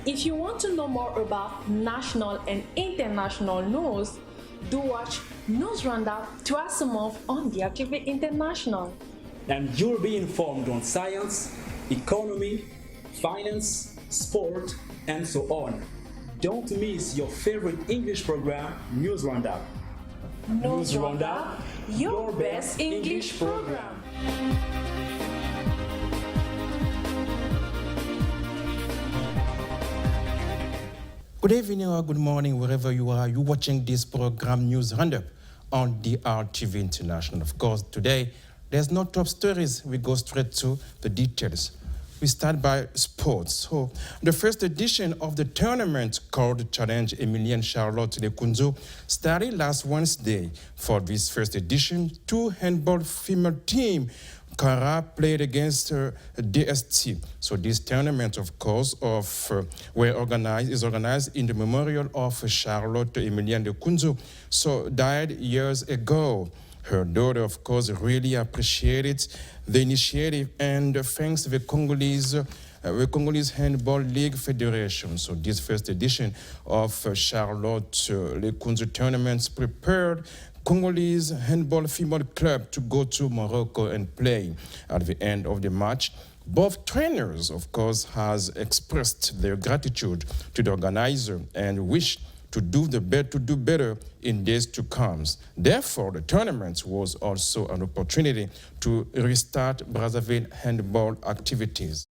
If you want to know more about national and international news, do watch News Roundup twice a month on DRTV International. And you'll be informed on science, economy, finance, sport, and so on. Don't miss your favorite English program, News Roundup. News Roundup, your best English program. Good evening or good morning, wherever you are. You're watching this program, News Roundup, on DRTV International. Of course, today, there's no top stories. We go straight to the details. We start by sports. So, the first edition of the tournament called Challenge Emilienne Charlotte Lekunzo started last Wednesday. For this first edition, two handball female teams Kara played against DST. So this tournament, of course, is organized in the memorial of Charlotte Emilienne Lekunzo, so died years ago. Her daughter, of course, really appreciated the initiative and thanks the Congolese Handball League Federation. So this first edition of Charlotte Lekunzo tournaments prepared Congolese handball female club to go to Morocco and play. At the end of the match, both trainers, of course, has expressed their gratitude to the organizer and wish to do better in days to come. Therefore, the tournament was also an opportunity to restart Brazzaville handball activities.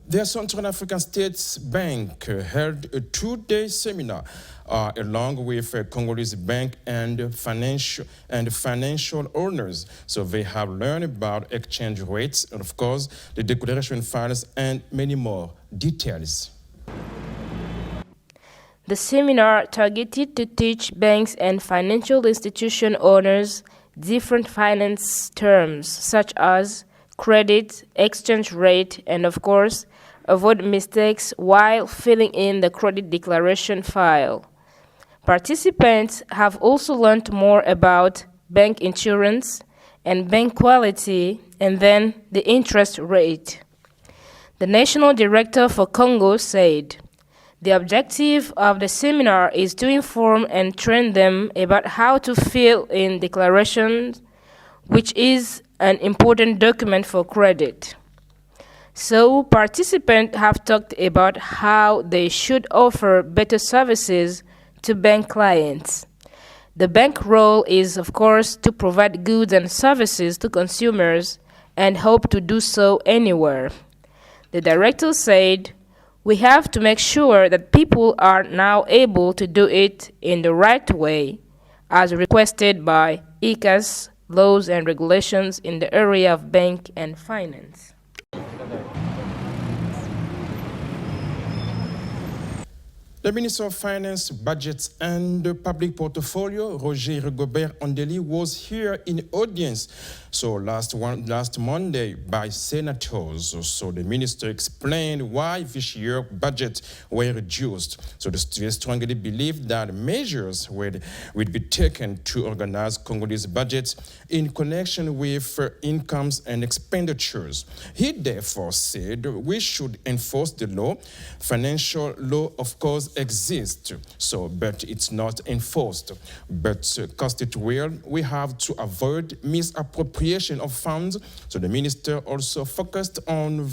The Central African States Bank held a two-day seminar along with Congolese bank and financial owners. So they have learned about exchange rates and, of course, the declaration files and many more details. The seminar targeted to teach banks and financial institution owners different finance terms such as credit, exchange rate, and of course, avoid mistakes while filling in the credit declaration file. Participants have also learned more about bank insurance and bank quality and then the interest rate. The National Director for Congo said, "The objective of the seminar is to inform and train them about how to fill in declarations, which is an important document for credit." So participants have talked about how they should offer better services to bank clients. The bank role is, of course, to provide goods and services to consumers and hope to do so anywhere. The director said, "We have to make sure that people are now able to do it in the right way, as requested by ICAS laws and regulations in the area of bank and finance." The Minister of Finance, Budgets and Public Portfolio, Roger Rigobert Ondeli, was here in audience last Monday by senators. So the minister explained why this year's budget were reduced. So the students strongly believe that measures will be taken to organize Congolese budgets in connection with incomes and expenditures. He therefore said we should enforce the law. Financial law, of course, exists, but it's not enforced. But cost it will, we have to avoid misappropriation of funds. So the minister also focused on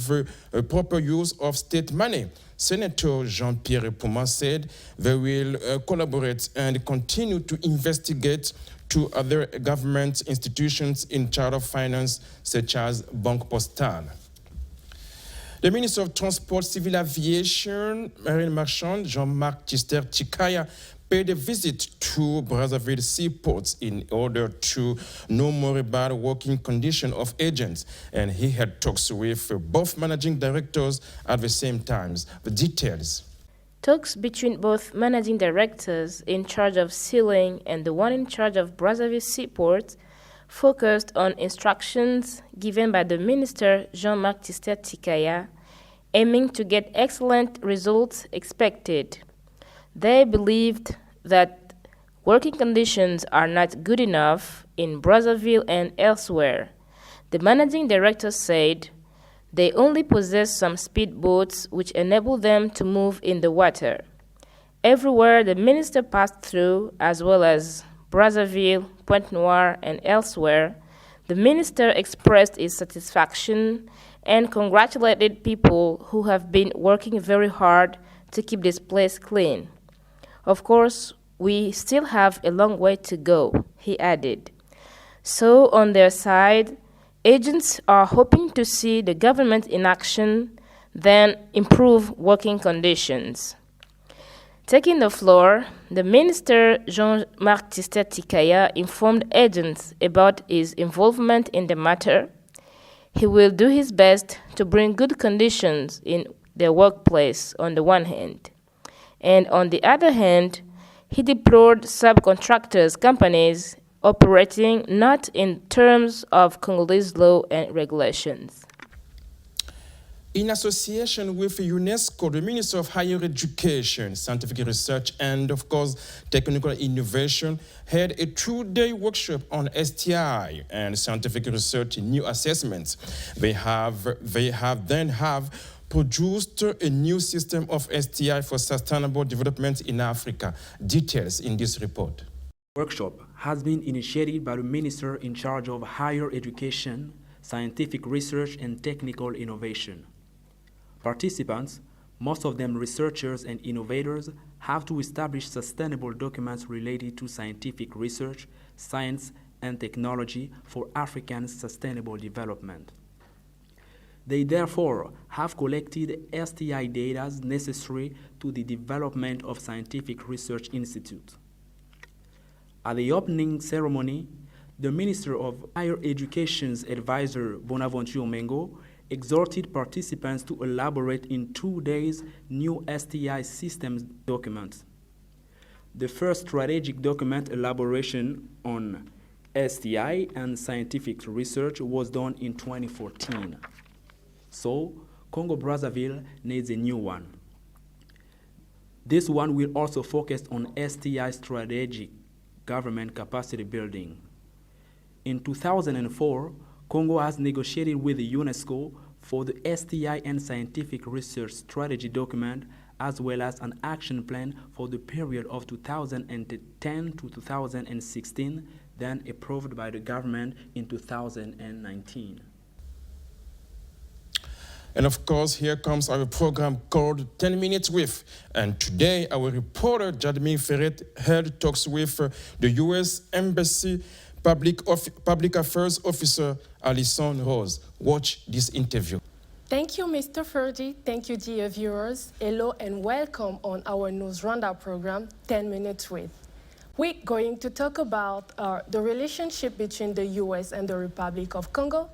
the proper use of state money. Senator Jean-Pierre Pouma said they will collaborate and continue to investigate to other government institutions in charge of finance, such as Banque Postale. The Minister of Transport, Civil Aviation, Marine Marchand, Jean-Marc Tister Chikaya, paid a visit to Brazzaville seaports in order to know more about working conditions of agents. And he had talks with both managing directors at the same time. The details. Talks between both managing directors in charge of sealing and the one in charge of Brazzaville seaport focused on instructions given by the Minister Jean-Marc Tister Tikaya, aiming to get excellent results expected. They believed that working conditions are not good enough in Brazzaville and elsewhere. The managing director said, They only possess some speedboats which enable them to move in the water. Everywhere the minister passed through, as well as Brazzaville, Pointe-Noire, and elsewhere, the minister expressed his satisfaction and congratulated people who have been working very hard to keep this place clean. Of course, we still have a long way to go, he added. So, on their side, agents are hoping to see the government in action, then improve working conditions. Taking the floor, the minister Jean-Marc Tistet-Tikaya informed agents about his involvement in the matter. He will do his best to bring good conditions in their workplace on the one hand, and on the other hand, he deplored subcontractors companies operating not in terms of Congolese law and regulations. In association with UNESCO, the Minister of Higher Education, Scientific Research, and of course, Technical Innovation had a 2-day workshop on STI and scientific research in new assessments. They have produced a new system of STI for sustainable development in Africa. Details in this report. Workshop has been initiated by the Minister in charge of Higher Education, Scientific Research, and Technical Innovation. Participants, most of them researchers and innovators, have to establish sustainable documents related to scientific research, science, and technology for African sustainable development. They therefore have collected STI data necessary to the development of scientific research institutes. At the opening ceremony, the Minister of Higher Education's advisor, Bonaventure Mengo, exhorted participants to elaborate in 2 days new STI systems documents. The first strategic document elaboration on STI and scientific research was done in 2014. So, Congo-Brazzaville needs a new one. This one will also focus on STI strategic government capacity building. In 2004, Congo has negotiated with the UNESCO for the STI and scientific research strategy document, as well as an action plan for the period of 2010 to 2016, then approved by the government in 2019. And of course, here comes our program called 10 Minutes With. And today, our reporter, Jadmin Ferret, held talks with the U.S. Embassy Public Affairs Officer, Alison Rose. Watch this interview. Thank you, Mr. Ferdi. Thank you, dear viewers. Hello and welcome on our News Roundup program, 10 Minutes With. We're going to talk about the relationship between the U.S. and the Republic of Congo,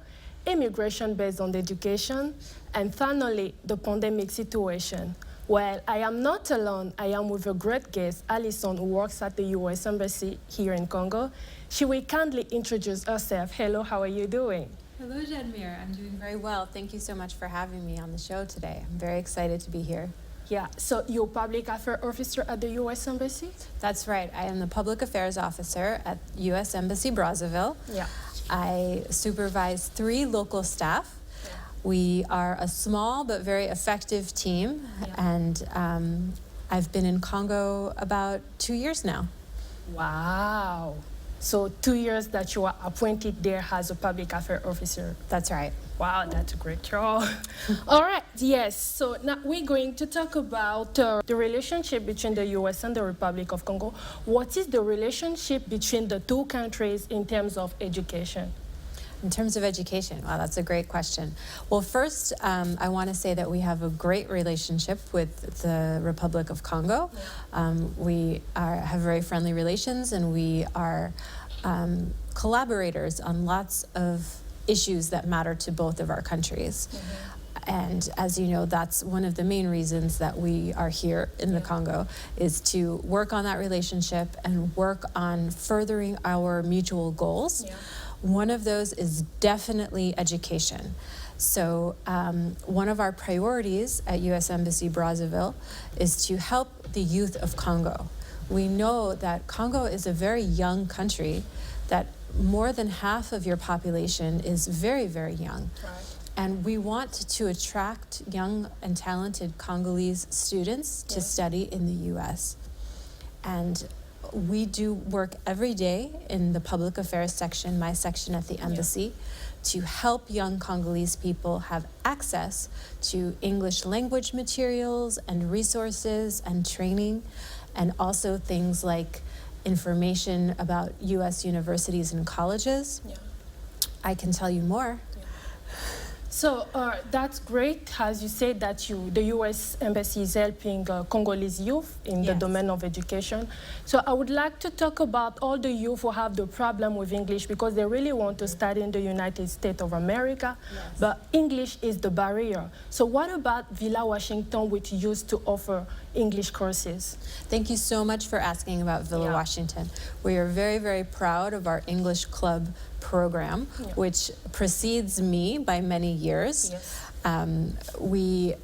immigration based on education, and finally, the pandemic situation. Well, I am not alone. I am with a great guest, Alison, who works at the U.S. Embassy here in Congo. She will kindly introduce herself. Hello, how are you doing? Hello, Jadmir. I'm doing very well. Thank you so much for having me on the show today. I'm very excited to be here. Yeah, so you're public affairs officer at the U.S. Embassy? That's right. I am the public affairs officer at U.S. Embassy Brazzaville. Yeah. I supervise 3 local staff. We are a small but very effective team, and I've been in Congo about 2 years now. Wow. So 2 years that you are appointed there as a public affairs officer. That's right. Wow, that's a great job. All right, yes. So now we're going to talk about the relationship between the U.S. and the Republic of Congo. What is the relationship between the two countries in terms of education? In terms of education, wow, that's a great question. Well, first, I want to say that we have a great relationship with the Republic of Congo. We have very friendly relations, and we are collaborators on lots of issues that matter to both of our countries. And as you know, that's one of the main reasons that we are here in the Congo, is to work on that relationship and work on furthering our mutual goals. One of those is definitely education. So one of our priorities at U.S. Embassy Brazzaville is to help the youth of Congo. We know that Congo is a very young country, that more than half of your population is very, very young. Right. And we want to attract young and talented Congolese students to study in the US. And we do work every day in the public affairs section, my section at the embassy, to help young Congolese people have access to English language materials and resources and training, and also things like information about US universities and colleges. Yeah. I can tell you more. So that's great, as you said, that the U.S. Embassy is helping Congolese youth in the Yes. domain of education. So I would like to talk about all the youth who have the problem with English because they really want to study in the United States of America, but English is the barrier. So what about Villa Washington, which used to offer English courses? Thank you so much for asking about Villa Yeah. Washington. We are very, very proud of our English Club program, which precedes me by many years. Yes. We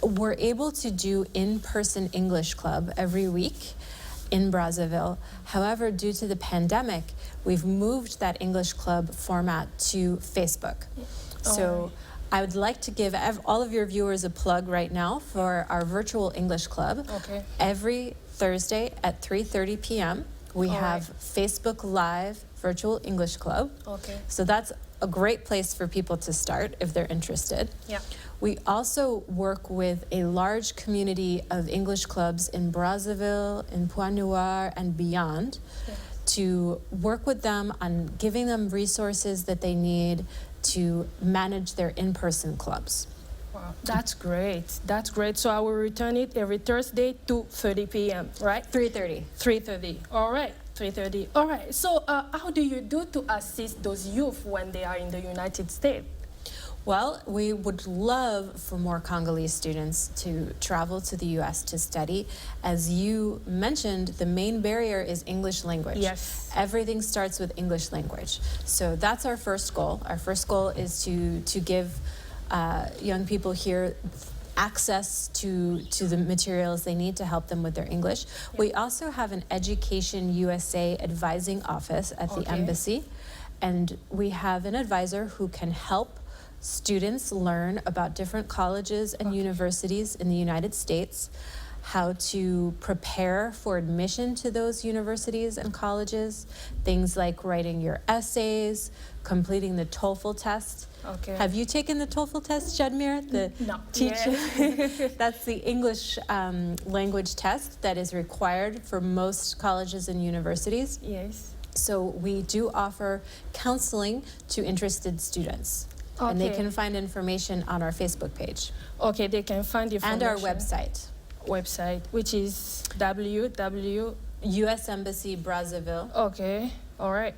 were able to do in-person English Club every week in Brazzaville. However, due to the pandemic, we've moved that English Club format to Facebook. So I would like to give all of your viewers a plug right now for our virtual English Club. Okay. Every Thursday at 3:30 p.m. we have Facebook Live Virtual English Club. Okay. So that's a great place for people to start if they're interested. Yeah. We also work with a large community of English clubs in Brazzaville, in Pointe-Noire, and beyond to work with them on giving them resources that they need to manage their in-person clubs. Wow, that's great. That's great. So I will return it every Thursday, 2:30 p.m., right? 3:30. 3:30. All right. 3:30. All right. So how do you do to assist those youth when they are in the United States? Well, we would love for more Congolese students to travel to the U.S. to study. As you mentioned, the main barrier is English language. Yes. Everything starts with English language. So that's our first goal. Our first goal is to give young people here access to the materials they need to help them with their English. We also have an Education USA advising office at the embassy, and we have an advisor who can help students learn about different colleges and universities in the United States, how to prepare for admission to those universities and colleges, things like writing your essays, completing the TOEFL test. Okay. Have you taken the TOEFL test, Jadmir? The No. teacher. That's the English language test that is required for most colleges and universities. Yes. So we do offer counseling to interested students. And they Okay. can find information on our Facebook page Okay, they can find and information. our website, Which is www. U.S. Embassy Brazzaville. Okay. All right.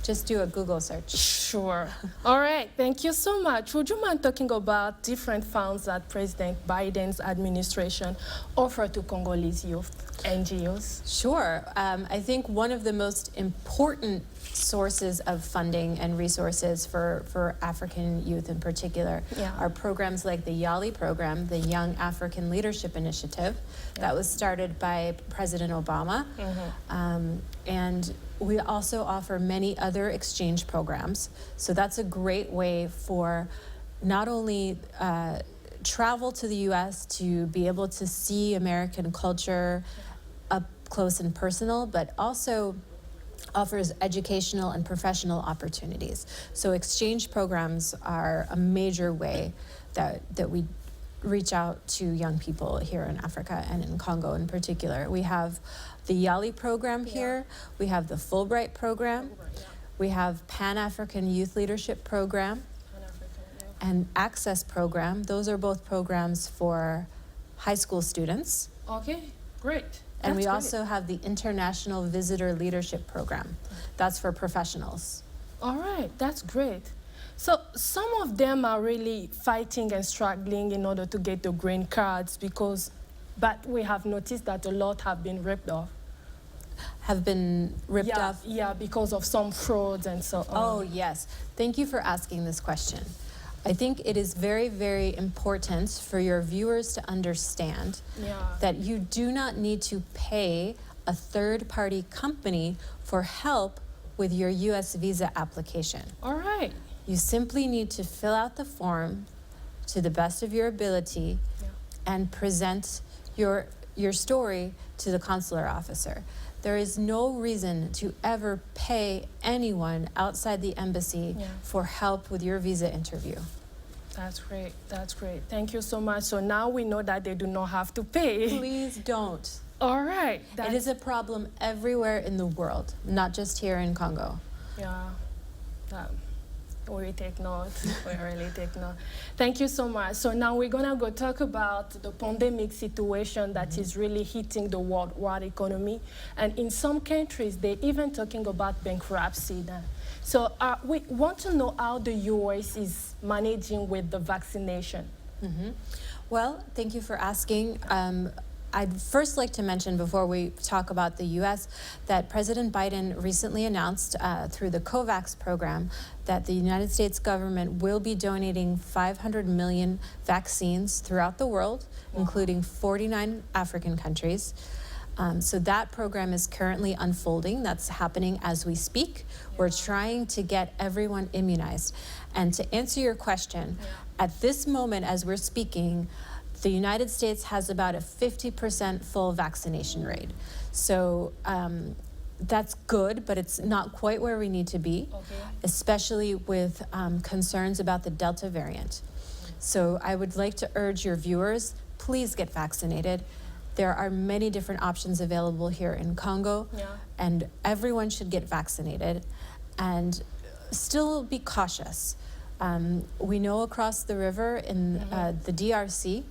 Just do a Google search. Sure. All right. Thank you so much. Would you mind talking about different funds that President Biden's administration offer to Congolese youth, NGOs? Sure. I think one of the most important sources of funding and resources for African youth in particular are programs like the YALI program, the Young African Leadership Initiative, that was started by President Obama. And we also offer many other exchange programs. So that's a great way for not only travel to the U.S. to be able to see American culture up close and personal, but also offers educational and professional opportunities. So exchange programs are a major way that we reach out to young people here in Africa and in Congo in particular. We have the YALI program here. We have the Fulbright program. We have Pan-African Youth Leadership Program and Access Program. Those are both programs for high school students. Okay, great. And we That's also have the International Visitor Leadership Program. That's for professionals. great. All right, that's great. So some of them are really fighting and struggling in order to get the green cards but we have noticed that a lot have been ripped off. Have been ripped off? Yeah, because of some frauds and so on. Oh, yes. Thank you for asking this question. I think it is very, very important for your viewers to understand that you do not need to pay a third-party company for help with your U.S. visa application. All right. You simply need to fill out the form to the best of your ability and present your story to the consular officer. There is no reason to ever pay anyone outside the embassy for help with your visa interview. That's great. That's great. Thank you so much. So now we know that they do not have to pay. Please don't. All right. It is a problem everywhere in the world, not just here in Congo. Yeah. We take note. We really take note. Thank you so much. So now we're gonna go talk about the pandemic situation that is really hitting the worldwide economy, and in some countries they're even talking about bankruptcy now. So we want to know how the US is managing with the vaccination. Well, thank you for asking. I'd first like to mention, before we talk about the U.S., that President Biden recently announced through the COVAX program that the United States government will be donating 500 million vaccines throughout the world, including 49 African countries. So that program is currently unfolding. That's happening as we speak. We're trying to get everyone immunized. And to answer your question, at this moment as we're speaking, the United States has about a 50% full vaccination rate. So that's good, but it's not quite where we need to be, especially with concerns about the Delta variant. So I would like to urge your viewers, please get vaccinated. There are many different options available here in Congo, and everyone should get vaccinated and still be cautious. We know across the river in the DRC,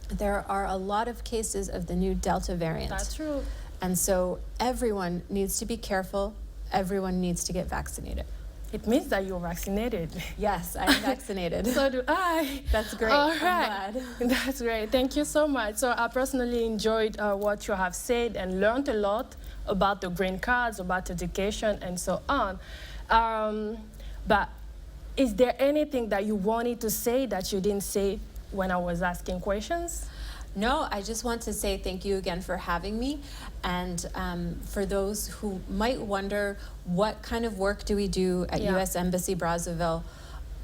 there are a lot of cases of the new Delta variant. That's true. And so everyone needs to be careful. Everyone needs to get vaccinated. It means that you're vaccinated. Yes, I'm vaccinated. So do I. That's great. All I'm right. glad. That's great. Thank you so much. So I personally enjoyed what you have said and learned a lot about the green cards, about education, and so on. But is there anything that you wanted to say that you didn't say when I was asking questions? No, I just want to say thank you again for having me. And for those who might wonder, what kind of work do we do at U.S. Embassy Brazzaville?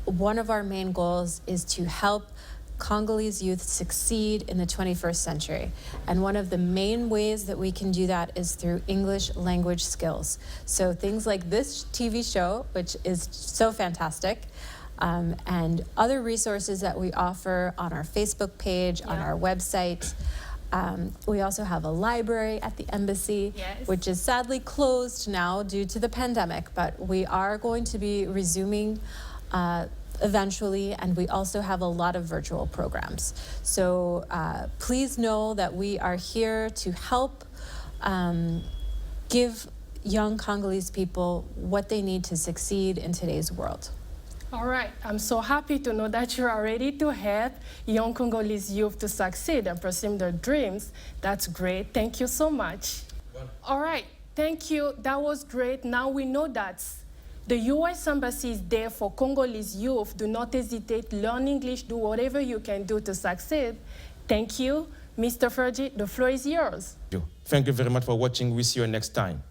One of our main goals is to help Congolese youth succeed in the 21st century. And one of the main ways that we can do that is through English language skills. So things like this TV show, which is so fantastic, and other resources that we offer on our Facebook page, on our website. We also have a library at the embassy, which is sadly closed now due to the pandemic, but we are going to be resuming eventually, and we also have a lot of virtual programs. So please know that we are here to help give young Congolese people what they need to succeed in today's world. All right, I'm so happy to know that you are ready to help young Congolese youth to succeed and pursue their dreams. That's great. Thank you so much. All right, thank you. That was great. Now we know that the U.S. Embassy is there for Congolese youth. Do not hesitate. Learn English. Do whatever you can do to succeed. Thank you. Mr. Fergie, the floor is yours. Thank you very much for watching. We'll see you next time.